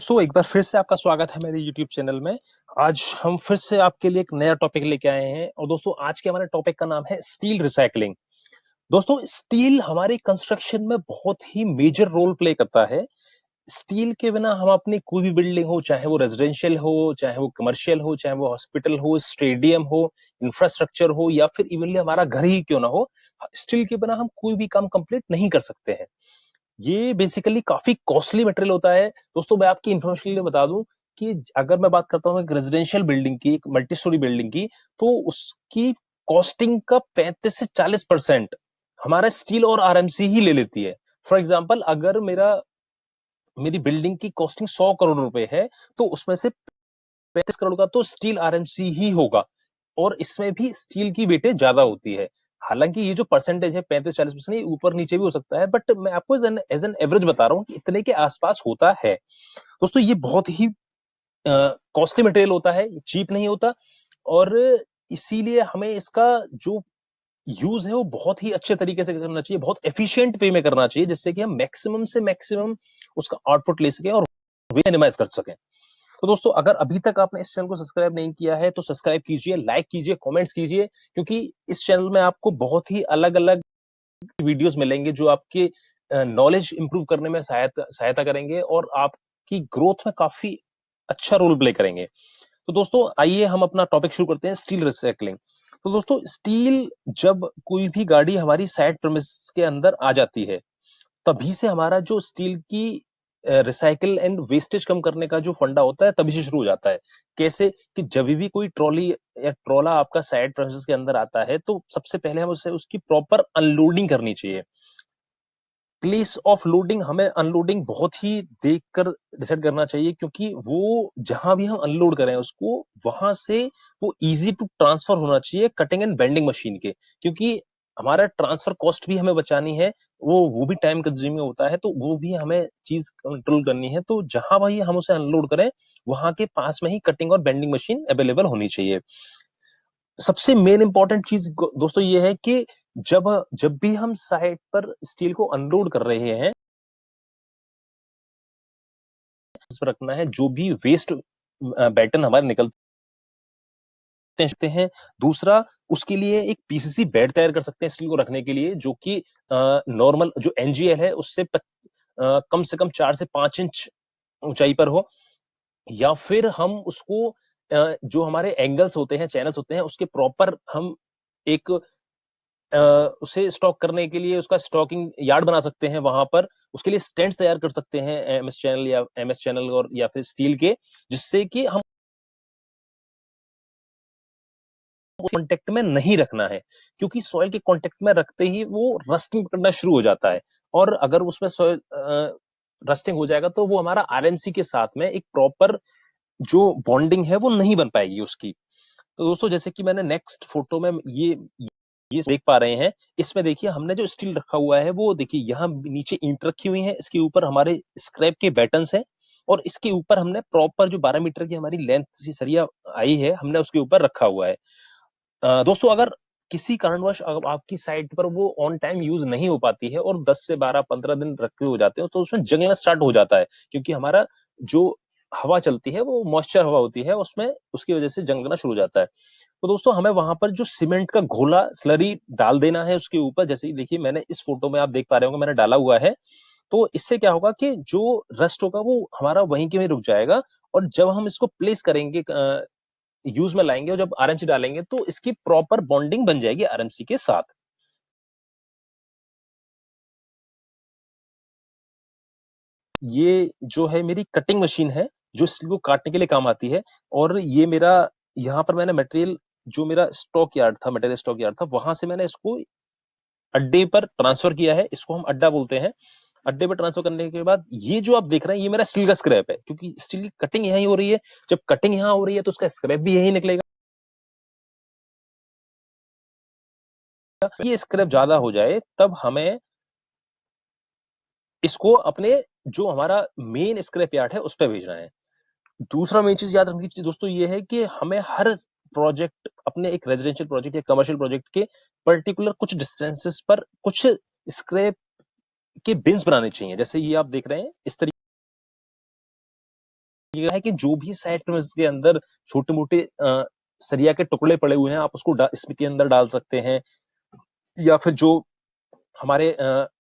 एक बार फिर से आपका स्वागत है मेरे YouTube चैनल में। आज हम फिर से आपके लिए एक नया टॉपिक लेके आए हैं और दोस्तों आज के हमारे टॉपिक का नाम है स्टील रिसाइकलिंग। दोस्तों स्टील हमारे कंस्ट्रक्शन में बहुत ही मेजर रोल प्ले करता है। स्टील के बिना हम अपनी कोई भी बिल्डिंग हो, चाहे वो रेजिडेंशियल हो, चाहे वो कमर्शियल हो, चाहे वो हॉस्पिटल हो, स्टेडियम हो, इंफ्रास्ट्रक्चर हो या फिर इवनली हमारा घर ही क्यों ना हो, स्टील के बिना हम कोई भी काम कंप्लीट नहीं कर सकते हैं। ये बेसिकली काफी कॉस्टली मटेरियल होता है। दोस्तों मैं आपकी इन्फॉर्मेशन के लिए बता दूं कि अगर मैं बात करता हूँ एक रेजिडेंशियल बिल्डिंग की, एक मल्टी स्टोरी बिल्डिंग की, तो उसकी कॉस्टिंग का 35 से 40% हमारा स्टील और आरएमसी ही ले लेती है। फॉर एग्जाम्पल, अगर मेरी बिल्डिंग की कॉस्टिंग 100 करोड़ रुपए है, तो उसमें से 35 करोड़ का तो स्टील आरएमसी ही होगा और इसमें भी स्टील की वेटेज ज्यादा होती है। हालांकि ये जो परसेंटेज है 35-40%, ये ऊपर नीचे भी हो सकता है, बट मैं आपको एज एन एवरेज बता रहा हूँ कि इतने के आसपास होता है। दोस्तों ये बहुत ही कॉस्टली मटेरियल होता है, चीप नहीं होता और इसीलिए हमें इसका जो यूज है वो बहुत ही अच्छे तरीके से करना चाहिए, बहुत एफिशिएंट वे में करना चाहिए, जिससे कि हम मैक्सिमम से मैक्सिमम उसका आउटपुट ले सकें और मिनिमाइज कर सकें। तो दोस्तों अगर अभी तक आपने इस चैनल को सब्सक्राइब नहीं किया है तो सब्सक्राइब कीजिए, लाइक कीजिए, कमेंट्स कीजिए, क्योंकि इस चैनल में आपको बहुत ही अलग अलग वीडियोस मिलेंगे जो आपके नॉलेज इंप्रूव करने में सहायता सहायता करेंगे और आपकी ग्रोथ में काफी अच्छा रोल प्ले करेंगे। तो दोस्तों आइए हम अपना टॉपिक शुरू करते हैं, स्टील रिसाइकलिंग। तो दोस्तों स्टील, जब कोई भी गाड़ी हमारी साइड प्रेमिस के अंदर आ जाती है, तभी से हमारा जो स्टील की रिसाइकल एंड वेस्टेज कम करने का जो फंडा होता है तभी से शुरू हो जाता है। कैसे कि जब भी कोई ट्रॉली या ट्रॉला आपका साइड प्रेमिस के अंदर आता है, तो सबसे पहले हम उसे उसकी प्रॉपर अनलोडिंग करनी चाहिए। प्लेस ऑफ लोडिंग, हमें अनलोडिंग बहुत ही देखकर डिसाइड करना चाहिए, क्योंकि वो जहां भी हम अनलोड करें उसको, वहां से वो इजी टू ट्रांसफर होना चाहिए कटिंग एंड बेंडिंग मशीन के, क्योंकि हमारा ट्रांसफर कॉस्ट भी हमें बचानी है। वो भी टाइम कंज्यूमिंग होता है, तो वो भी हमें चीज कंट्रोल करनी है। तो जहां भाई हम उसे अनलोड करें, वहां के पास में ही कटिंग और बेंडिंग मशीन अवेलेबल होनी चाहिए। सबसे मेन इंपॉर्टेंट चीज दोस्तों ये है कि जब जब भी हम साइट पर स्टील को अनलोड कर रहे हैं, इस पर रखना है जो भी वेस्ट बैटन हमारे निकलते हैं। दूसरा, उसके लिए एक पीसीसी बेड तैयार कर सकते हैं स्टील को रखने के लिए, जो कि नॉर्मल जो एनजीएल है उससे कम से कम 4 से 5 इंच ऊंचाई पर हो। या फिर हम उसको जो हमारे एंगल्स होते हैं, चैनल्स होते हैं, उसके प्रॉपर हम एक उसे स्टॉक करने के लिए उसका स्टॉकिंग यार्ड बना सकते हैं वहां पर। उसके लिए स्टैंड्स तैयार कर सकते हैं एमएस चैनल और या फिर स्टील के, जिससे कि हम कांटेक्ट में नहीं रखना है, क्योंकि सॉइल के कांटेक्ट में रखते ही वो रस्टिंग करना शुरू हो जाता है। और अगर उसमें सॉइल रस्टिंग हो जाएगा तो वो हमारा आरएमसी के साथ में एक प्रॉपर जो बॉन्डिंग है वो नहीं बन पाएगी उसकी। तो दोस्तों जैसे कि मैंने नेक्स्ट फोटो में ये देख पा रहे हैं, इसमें देखिए हमने जो स्टील रखा हुआ है वो देखिए यहाँ नीचे ईंट रखी हुई है, इसके ऊपर हमारे स्क्रैप के बैटन्स हैं और इसके ऊपर हमने प्रॉपर जो 12 मीटर की हमारी लेंथ की सरिया आई है, हमने उसके ऊपर रखा हुआ है। दोस्तों अगर किसी कारणवश अगर आपकी साइट पर वो ऑन टाइम यूज नहीं हो पाती है और 10 से 12-15 दिन रखे हो जाते हो, तो उसमें जंगना स्टार्ट हो जाता है, क्योंकि हमारा जो हवा चलती है वो मॉइस्चर हवा होती है, उसमें उसकी वजह से जंगना शुरू हो जाता है। तो दोस्तों हमें वहां पर जो सीमेंट का घोला स्लरी डाल देना है उसके ऊपर। जैसे ही देखिए मैंने इस फोटो में आप देख पा रहे होंगे मैंने डाला हुआ है। तो इससे क्या होगा कि जो रस्ट होगा वो हमारा वहीं के वहीं रुक जाएगा, और जब हम इसको प्लेस करेंगे, यूज में लाएंगे और जब आरएमसी डालेंगे, तो इसकी प्रॉपर बॉन्डिंग बन जाएगी आरएमसी के साथ। ये जो है मेरी कटिंग मशीन है, जो स्टील को काटने के लिए काम आती है। और ये मेरा, यहाँ पर मैंने मटेरियल, जो मेरा स्टॉक यार्ड था, मटेरियल स्टॉक यार्ड था, वहां से मैंने इसको अड्डे पर ट्रांसफर किया है। इसको हम अड्डा बोलते हैं। अड्डे पर ट्रांसफर करने के बाद ये जो आप देख रहे हैं ये मेरा स्टील का स्क्रैप है, क्योंकि स्टील की कटिंग यहीं हो रही है। जब कटिंग यहाँ हो रही है तो उसका स्क्रैप भी यही निकलेगा। ये स्क्रैप ज्यादा हो जाए तब हमें इसको अपने जो हमारा मेन स्क्रैप यार्ड है उस पर भेजना है। दूसरा मेन चीज याद रखने की चीज दोस्तों ये है कि हमें हर प्रोजेक्ट, अपने एक रेजिडेंशियल प्रोजेक्ट या कमर्शियल प्रोजेक्ट के पर्टिकुलर कुछ डिस्टेंसेस पर कुछ स्क्रैप के बिन्स बनाने चाहिए। जैसे ये आप देख रहे हैं इस तरीके ये है कि जो भी साइड प्रेमिसेस के अंदर छोटे-मोटे सरिया के टुकड़े पड़े हुए हैं, आप उसको इसके अंदर डाल सकते हैं, या फिर जो हमारे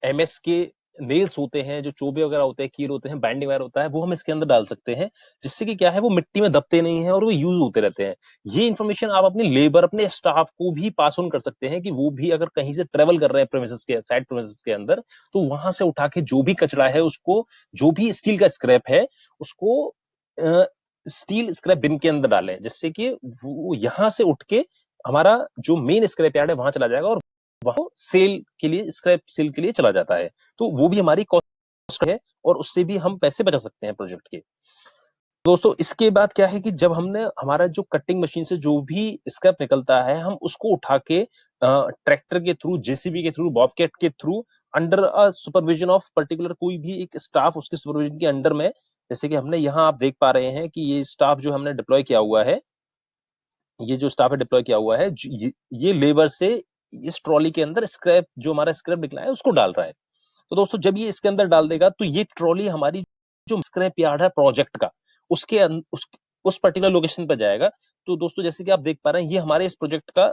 एमएस के नेल्स होते हैं, जो चोबे वगैरह होते हैं, कील होते हैं, बाइंडिंग वायर होता है, वो हम इसके अंदर डाल सकते हैं, जिससे कि क्या है, वो मिट्टी में दबते नहीं हैं और वो यूज होते रहते हैं। ये इन्फॉर्मेशन आप अपने लेबर, अपने स्टाफ को भी पास ऑन कर सकते हैं कि वो भी अगर कहीं से ट्रेवल कर रहे हैं प्रेमिसेस के साइड प्रेमिसेस के अंदर, तो वहां से उठा के जो भी कचरा है उसको, जो भी स्टील का स्क्रैप है उसको स्टील स्क्रैप बिन के अंदर डालें, जिससे कि वो यहां से उठ के हमारा जो मेन स्क्रैप यार्ड है वहां चला जाएगा और वहां सेल के लिए, स्क्रैप सेल के लिए चला जाता है। तो वो भी हमारी कॉस्ट है और उससे भी हम पैसे बचा सकते हैं प्रोजेक्ट के। दोस्तों इसके बाद क्या है कि जब हमने हमारा जो कटिंग मशीन से जो भी स्क्रैप निकलता है, हम उसको उठा के ट्रैक्टर के थ्रू, जेसीबी के थ्रू, बॉबकैट के through, under supervision of particular कोई भी एक स्टाफ उसके सुपरविजन के अंडर में, जैसे कि हमने यहाँ आप देख पा रहे हैं कि ये स्टाफ जो हमने डिप्लॉय किया हुआ है, ये जो स्टाफ है डिप्लॉय किया हुआ है, ये लेबर से इस ट्रॉली के अंदर स्क्रैप, जो हमारा स्क्रैप निकला है उसको डाल रहा है। तो दोस्तों जब ये इसके अंदर डाल देगा तो ये ट्रॉली हमारी जो स्क्रैप यार्ड है प्रोजेक्ट का, उसके उस पर्टिकुलर लोकेशन पर जाएगा। तो दोस्तों जैसे कि आप देख पा रहे हैं, ये हमारे इस प्रोजेक्ट का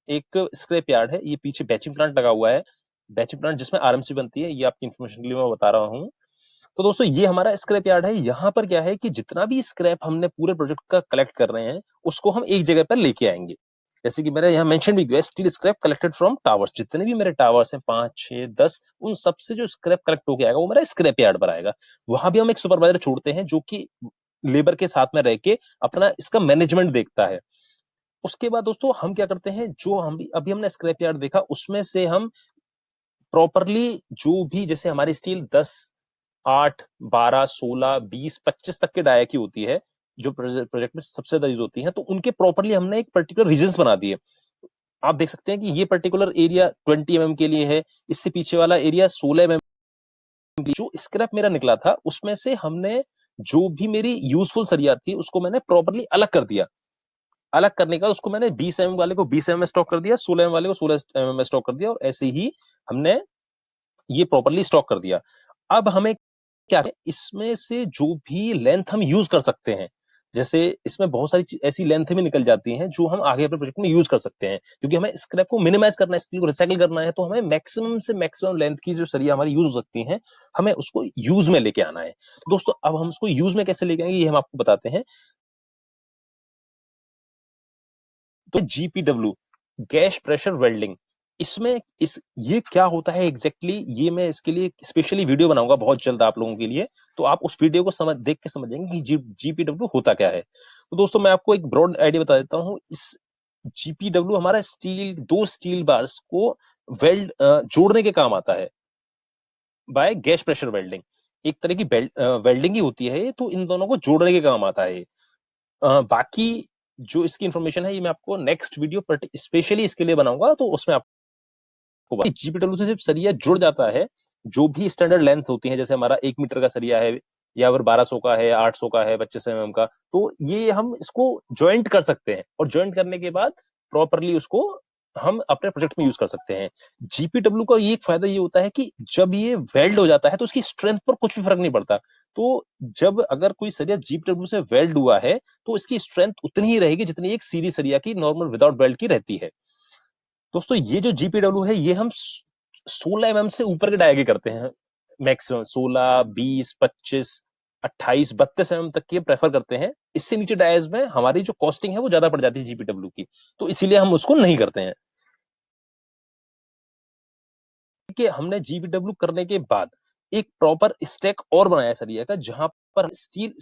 एक स्क्रैप यार्ड है। ये पीछे बैचिंग प्लांट लगा हुआ है, बैचिंग प्लांट जिसमें आरएमसी बनती है, ये आपकी इन्फॉर्मेशन के लिए मैं बता रहा हूँ। तो दोस्तों ये हमारा स्क्रैप यार्ड है। यहाँ पर क्या है कि जितना भी स्क्रैप हमने पूरे प्रोजेक्ट का कलेक्ट कर रहे हैं, उसको हम एक जगह पर लेके आएंगे। जैसे कि मेरा यहाँ मेंशन भी किया है, steel scrap collected from towers. जितने भी मेरे टावर्स हैं, 5, 6, 10, उन सबसे जो स्क्रैप कलेक्ट होके आएगा वो मेरा स्क्रैप यार्ड पर आएगा। वहां भी हम एक सुपरवाइजर छोड़ते हैं जो कि लेबर के साथ में रह के अपना इसका मैनेजमेंट देखता है। उसके बाद दोस्तों हम क्या करते हैं, जो हम अभी हमने स्क्रैप यार्ड देखा, उसमें से हम प्रॉपरली जो भी, जैसे हमारी स्टील 10, 8, 12, 16, 20, 25 तक के डाया की होती है, जो प्रोजेक्ट में सबसे ज्यादा यूज होती है, तो उनके प्रॉपरली हमने एक पर्टिकुलर रीजन बना दिए। आप देख सकते हैं कि ये पर्टिकुलर एरिया 20 mm के लिए है, इससे पीछे वाला एरिया 16 mm। जो स्क्रैप मेरा निकला था उसमें से हमने जो भी मेरी यूजफुल सरिया थी उसको मैंने प्रॉपरली अलग कर दिया। अलग करने का उसको मैंने 20 mm वाले को 20 mm में स्टॉक कर दिया, 16 mm वाले को 16 mm में स्टॉक कर दिया, और ऐसे ही हमने ये प्रॉपरली स्टॉक कर दिया। अब हमें क्या है, इसमें से जो भी लेंथ हम यूज कर सकते हैं, जैसे इसमें बहुत सारी ऐसी लेंथ भी निकल जाती हैं जो हम आगे अपने प्रोजेक्ट में यूज कर सकते हैं, क्योंकि हमें स्क्रैप को मिनिमाइज करना है, स्टील को रिसाइकिल करना है, तो हमें मैक्सिमम से मैक्सिमम लेंथ की जो सरिया हमारी यूज हो सकती हैं, हमें उसको यूज में लेके आना है। तो दोस्तों अब हम उसको यूज में कैसे लेके आएंगे, ये हम आपको बताते हैं। तो जीपीडब्ल्यू, गैस प्रेशर वेल्डिंग, इसमें इस ये क्या होता है एग्जैक्टली ये मैं इसके लिए स्पेशली वीडियो बनाऊंगा बहुत जल्द आप लोगों के लिए, तो आप उस वीडियो को देख के समझेंगे कि जीपीडब्ल्यू होता क्या है। तो दोस्तों मैं आपको एक ब्रॉड आइडिया बता देता हूँ। इस जीपीडब्ल्यू हमारा स्टील, दो स्टील बार्स को वेल्ड जोड़ने के काम आता है बाय गैस प्रेशर वेल्डिंग। एक तरह की वेल्डिंग ही होती है ये, तो इन दोनों को जोड़ने के काम आता है। बाकी जो इसकी इंफॉर्मेशन है ये मैं आपको नेक्स्ट वीडियो पर स्पेशली इसके लिए बनाऊंगा, तो उसमें आपको जीपीडब्ल्यू से सिर्फ सरिया जुड़ जाता है। जो भी स्टैंडर्ड लेंथ होती है, जैसे हमारा 1 मीटर का सरिया है, या फिर 1200 का है, 800 का है, 25 mm का, तो ये हम इसको ज्वाइंट कर सकते हैं, और ज्वाइंट करने के बाद प्रॉपरली उसको हम अपने प्रोजेक्ट में यूज कर सकते हैं। जीपीडब्ल्यू का ये एक फायदा ये होता है कि जब ये वेल्ड हो जाता है तो उसकी स्ट्रेंथ पर कुछ भी फर्क नहीं पड़ता। तो जब अगर कोई सरिया जीपीडब्ल्यू से वेल्ड हुआ है तो इसकी स्ट्रेंथ उतनी ही रहेगी जितनी एक सीधी सरिया की नॉर्मल विदाउट वेल्ड की रहती है। दोस्तों ये जो जीपीडब्ल्यू है ये हम 16 mm से ऊपर के डायगे करते हैं, मैक्सिमम 16, 20, 25, 28, 32 mm तक के प्रेफर करते हैं। इससे नीचे डायज में हमारी जो कॉस्टिंग है वो ज्यादा पड़ जाती है जीपीडब्ल्यू की, तो इसीलिए हम उसको नहीं करते हैं। कि हमने जीपीडब्ल्यू करने के बाद एक प्रॉपर स्टैक और बनाया सरिया का, जहां पर स्टील,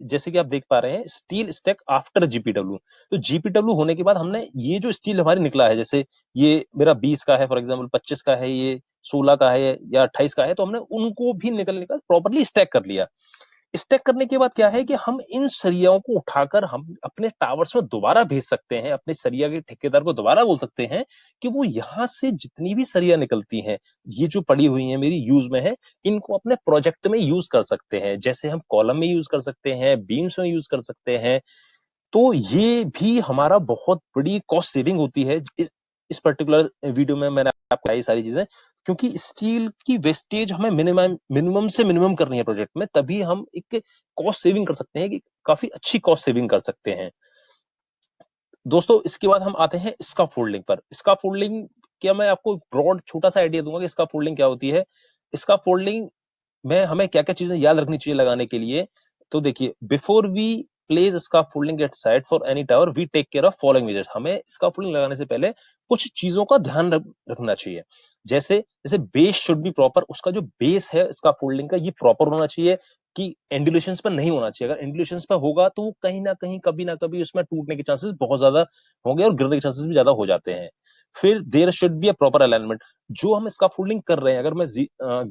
जैसे कि आप देख पा रहे हैं, स्टील स्टैक आफ्टर जीपीडब्ल्यू। तो जीपीडब्ल्यू होने के बाद हमने ये जो स्टील हमारे निकला है, जैसे ये मेरा 20 का है फॉर एग्जांपल, 25 का है, ये 16 का है या 28 का है, तो हमने उनको भी निकलने का प्रॉपरली स्टैक कर लिया। स्टैक करने के बाद क्या है कि हम इन सरियाओं को उठाकर हम अपने टावर्स में दोबारा भेज सकते हैं, अपने सरिया के ठेकेदार को दोबारा बोल सकते हैं कि वो यहाँ से जितनी भी सरिया निकलती हैं, ये जो पड़ी हुई है मेरी यूज में है, इनको अपने प्रोजेक्ट में यूज कर सकते हैं। जैसे हम कॉलम में यूज कर सकते हैं, बीम्स में यूज कर सकते हैं। तो ये भी हमारा बहुत बड़ी कॉस्ट सेविंग होती है। इस पर्टिकुलर वीडियो में मैंने आपको बताई सारी चीजें, क्योंकि स्टील की वेस्टेज हमें मिनिमम से मिनिमम करनी है प्रोजेक्ट में, तभी हम एक कॉस्ट सेविंग कर सकते हैं, कि काफी अच्छी कॉस्ट सेविंग कर सकते हैं। दोस्तों इसके बाद हम आते हैं स्काफोल्डिंग पर। स्काफोल्डिंग क्या, मैं आपको ब्रॉड छोटा सा आइडिया दूंगा कि स्काफोल्डिंग क्या होती है। स्काफोल्डिंग में हमें क्या क्या चीजें याद रखनी चाहिए लगाने के लिए। तो देखिए, before we place scaffolding at side for any tower we take care of following measures. हमें स्काफोल्डिंग लगाने से पहले कुछ चीजों का ध्यान रखना चाहिए। जैसे जैसे बेस शुड बी प्रॉपर, उसका जो बेस है स्काफोल्डिंग का ये प्रॉपर होना चाहिए, कि एंडुलेशंस पर नहीं होना चाहिए। अगर एंडुलेशंस पर होगा तो कहीं ना कहीं कभी ना कभी उसमें टूटने के चांसेस बहुत ज्यादा होंगे और गिरने के चांसेस भी ज्यादा हो जाते हैं। फिर there should be a proper alignment. जो हम स्काफोल्डिंग कर रहे हैं, अगर मैं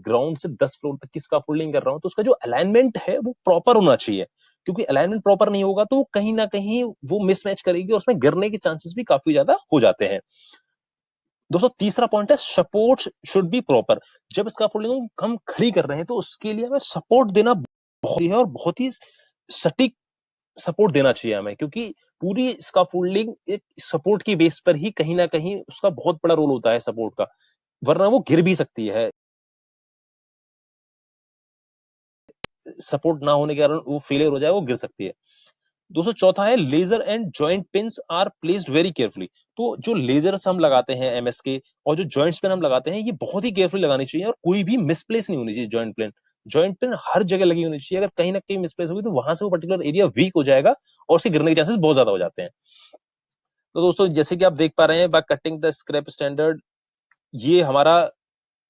ग्राउंड से 10 फ्लोर तक की स्काफोल्डिंग कर रहा हूं, तो उसका जो अलाइनमेंट है वो प्रॉपर होना चाहिए, क्योंकि अलाइनमेंट प्रॉपर नहीं होगा तो कहीं ना कहीं वो मिसमैच करेगी और उसमें गिरने के चांसेस भी काफी ज्यादा हो जाते हैं। दोस्तों तीसरा पॉइंट है सपोर्ट शुड बी प्रॉपर। जब स्काफोल्डिंग हम खड़ी कर रहे हैं तो उसके लिए हमें सपोर्ट देना बहुत है, और बहुत ही सटीक सपोर्ट देना चाहिए हमें, क्योंकि पूरी स्काफोल्डिंग एक सपोर्ट की बेस पर ही कहीं ना कहीं उसका बहुत बड़ा रोल होता है सपोर्ट का, वरना वो गिर भी सकती है। सपोर्ट ना होने के कारण वो फेलियर हो जाए, वो गिर सकती है। दोस्तों चौथा है ledger and joint pins are placed very carefully. तो जो लेजर्स हम लगाते हैं एमएस के, और जो जॉइंट्स पिन हम लगाते हैं, ये बहुत ही केयरफुली लगानी चाहिए, और कोई भी मिसप्लेस नहीं होनी चाहिए। जॉइंट पिन हर जगह लगी होनी चाहिए। अगर कहीं ना कहीं मिसप्लेस होगी तो वहां से वो पर्टिकुलर एरिया वीक हो जाएगा और उसके गिरने के चांसेस बहुत ज्यादा हो जाते हैं। तो दोस्तों जैसे कि आप देख पा रहे हैं, by cutting the scrap standard, ये हमारा,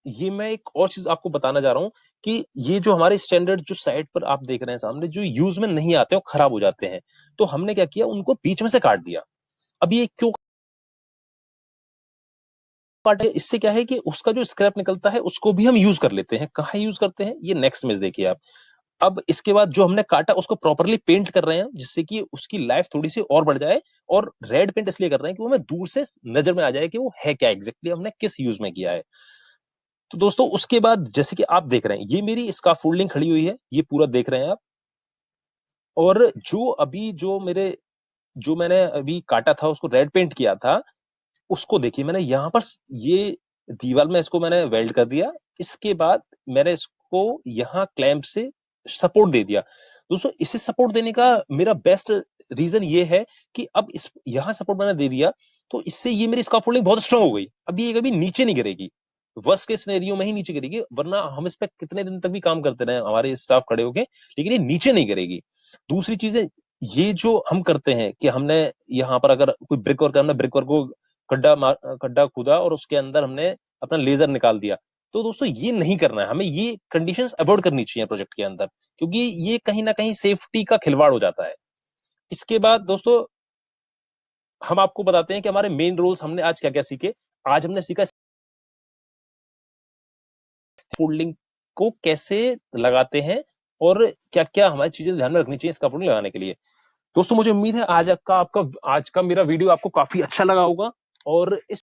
ये मैं एक और चीज आपको बताना जा रहा हूँ, कि ये जो हमारे स्टैंडर्ड जो साइड पर आप देख रहे हैं सामने, जो यूज में नहीं आते और खराब हो जाते हैं, तो हमने क्या किया, उनको बीच में से काट दिया। अब ये क्यों काटे, इससे क्या है कि उसका जो स्क्रैप निकलता है उसको भी हम यूज कर लेते हैं। कहाँ यूज करते हैं, ये नेक्स्ट में देखिए आप। अब इसके बाद जो हमने काटा उसको प्रॉपरली पेंट कर रहे हैं, जिससे कि उसकी लाइफ थोड़ी सी और बढ़ जाए। और रेड पेंट इसलिए कर रहे हैं कि वो हमें दूर से नजर में आ जाए कि वो है क्या एग्जैक्टली, हमने किस यूज में किया है। तो दोस्तों उसके बाद जैसे कि आप देख रहे हैं, ये मेरी स्काफोल्डिंग खड़ी हुई है, ये पूरा देख रहे हैं आप। और जो अभी जो मैंने अभी काटा था, उसको रेड पेंट किया था, उसको देखिए, मैंने यहाँ पर ये दीवार में इसको मैंने वेल्ड कर दिया। इसके बाद मैंने इसको यहाँ क्लैंप से सपोर्ट दे दिया। दोस्तों इसे सपोर्ट देने का मेरा बेस्ट रीजन ये है कि अब इस यहाँ सपोर्ट मैंने दे दिया, तो इससे ये मेरी स्काफोल्डिंग बहुत स्ट्रांग हो गई। अब ये कभी नीचे नहीं गिरेगी, वर्स्ट के सिनेरियो में ही नीचे गिरेगी, वरना हम इस पे कितने दिन तक भी काम करते रहे हमारे स्टाफ खड़े होके, लेकिन ये नीचे नहीं गिरेगी। दूसरी चीज है, ये जो हम करते हैं कि हमने यहाँ पर अगर कोई ब्रिक वर्क, हमने ब्रिक वर्क को खड्डा खोदा और उसके अंदर हमने अपना लेजर निकाल दिया, तो दोस्तों ये नहीं करना है हमें। ये कंडीशंस अवॉइड करनी चाहिए प्रोजेक्ट के अंदर, क्योंकि ये कहीं ना कहीं सेफ्टी का खिलवाड़ हो जाता है। इसके बाद दोस्तों हम आपको बताते हैं कि हमारे मेन रूल्स हमने आज क्या क्या सीखे। आज हमने सीखा फोल्डिंग को कैसे लगाते हैं, और क्या क्या हमारी चीजें ध्यान में रखनी चाहिए स्काफोल्डिंग लगाने के लिए। दोस्तों मुझे उम्मीद है आज आपका आपका आज का मेरा वीडियो आपको काफी अच्छा लगा होगा, और इस